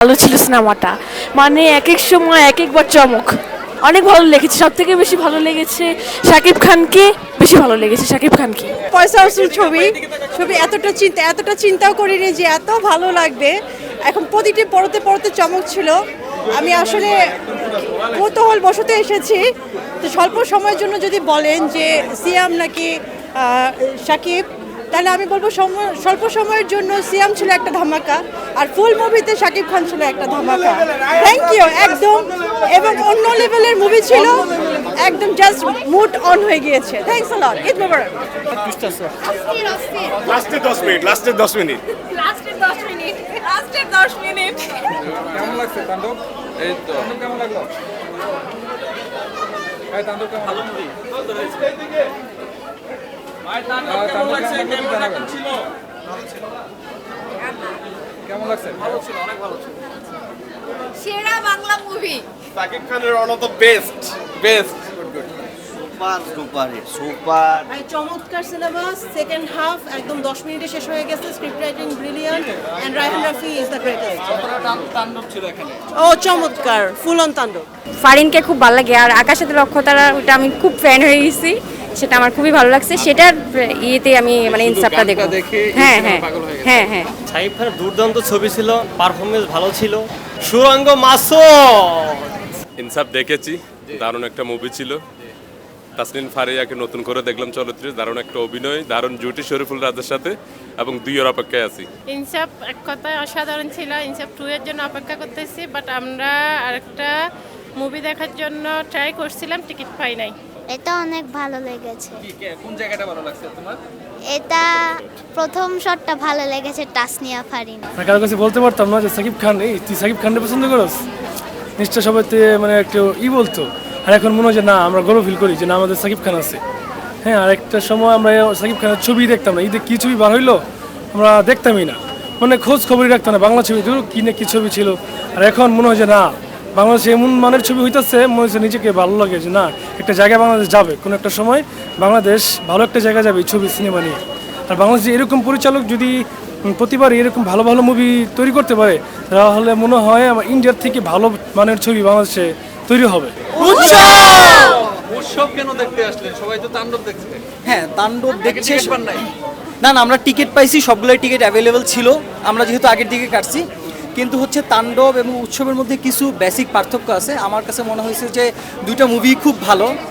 ভালো ছিল সিনেমাটা, মানে এক এক সময় এক একবার চমক। অনেক ভালো লেগেছে, সব থেকে বেশি ভালো লেগেছে শাকিব খানকে, বেশি ভালো লেগেছে শাকিব খানকে। পয়সা উসুল ছবি ছবি এতটা চিন্তাও করিনি যে এত ভালো লাগবে। এখন প্রতিটি পড়তে পড়তে চমক ছিল। আমি আসলে কৌতূহল বশতে এসেছি। তো স্বল্প সময়ের জন্য যদি বলেন যে সিয়াম নাকি শাকিব, তাহলে আমি বলবো স্বল্প সময়ের জন্য সিয়াম ছিল একটা ধামাকা, আর ফুল মুভিতে শাকিব খান ছিল একটা ধামাকা। থ্যাংক ইউ একদম, এবং অন্য লেভেলের মুভি ছিল, একদম জাস্ট মুড অন হয়ে গিয়েছে। থ্যাংকস আ লট, ঈদ মোবারক। লাস্টের 10 মিনিট লাস্টের 10 মিনিট কেমন লাগছে তাণ্ডব? এই তো তাণ্ডব কেমন লাগলো? এই তাণ্ডব কেমন ভালো মুভি কেমন লাগছে? ভালো ছিল, অনেক ভালো ছিল। সেরা বাংলা মুভি। সাকিব খানের one of the best best super চমৎকার সিনেমা, সেকেন্ড হাফ একদম 10 মিনিটে শেষ হয়ে গেছে। Script writing brilliant, and Raihan Rafi is the greatest. তাণ্ডব ছিল এখানে। ও চমৎকার, ফুল অন তাণ্ডব। ফারিনকে খুব ভালো লাগে, আর আকাশের লক্ষ্যতারা ওটা আমি খুব ফ্যান হয়ে গেছি, সেটা আমার খুবই ভালো লাগছে। সেটার ইয়েতে আমি মানে ইনসাফটা দেখব। হ্যাঁ হ্যাঁ হ্যাঁ হ্যাঁ। শাকিব খানের দুর্দান্ত ছবি ছিল, পারফরমেন্স ভালো ছিল, সুরঙ্গ মাসুদ। ইনসাফ দেখেছি, দারুণ একটা মুভি ছিল। তাসনিন ফারিয়াকে নতুন করে দেখলাম চলচ্চিত্রে, দারুণ একটা অভিনয়, দারুণ জুটি শরীফুল রাজের সাথে, এবং 2 এর অপেক্ষায় আছি। ইনসাফ এক কথায় অসাধারণ ছিল। ইনসাফ 2 এর জন্য অপেক্ষা করতেছি, বাট আমরা আরেকটা মুভি দেখার জন্য ট্রাই করছিলাম, টিকিট পাই নাই। এটা অনেক ভালো লেগেছে। কোন জায়গাটা ভালো লাগছে তোমার? এটা প্রথম শটটা ভালো লেগেছে, তাসনিয়া ফারিন। কারো কাছে বলতে পারতাম না যে সাকিব খান, এই তুই সাকিব খানকে পছন্দ করস, নিশ্চয় সবাই মানে একটু বলতো। আর এখন মনে হয় যে না, আমরা গর্ব ফিল করি যে না, আমাদের সাকিব খান আছে। হ্যাঁ, আর একটা সময় আমরা সাকিব খানের ছবি দেখতাম না, ঈদে কী ছবি বার হইলো আমরা দেখতামই না, মানে খোঁজ খবরই রাখতাম না বাংলা ছবি, ধরো কী না কী ছবি ছিল। আর এখন মনে হয় যে না, বাংলাদেশে এমন মানের ছবি হইতেছে, মনে হচ্ছে নিজেকে ভালো লাগে যে না, একটা জায়গায় বাংলাদেশ যাবে, কোনো একটা সময় বাংলাদেশ ভালো একটা জায়গায় যাবে এই ছবি সিনেমা নিয়ে। আর বাংলাদেশে এরকম পরিচালক যদি প্রতিবার এরকম ভালো ভালো মুভি তৈরি করতে পারে, তাহলে মনে হয় আমার ইন্ডিয়ার থেকে ভালো মানের ছবি বাংলাদেশে তৈরি হবে। উৎসব কেন দেখতে আসলেন? সবাই তো তাণ্ডব দেখছে। হ্যাঁ, তাণ্ডব দেখছে। টিকিট পান নাই? না না, আমরা টিকিট পাইছি, সবগুলোই টিকিট অ্যাভেলেবেল ছিল, আমরা যেহেতু আগের দিকে কাটছি। কিন্তু হচ্ছে তাণ্ডব এবং উৎসবের মধ্যে কিছু বেসিক পার্থক্য আছে। আমার কাছে মনে হয়েছে যে দুইটা মুভি খুব ভালো,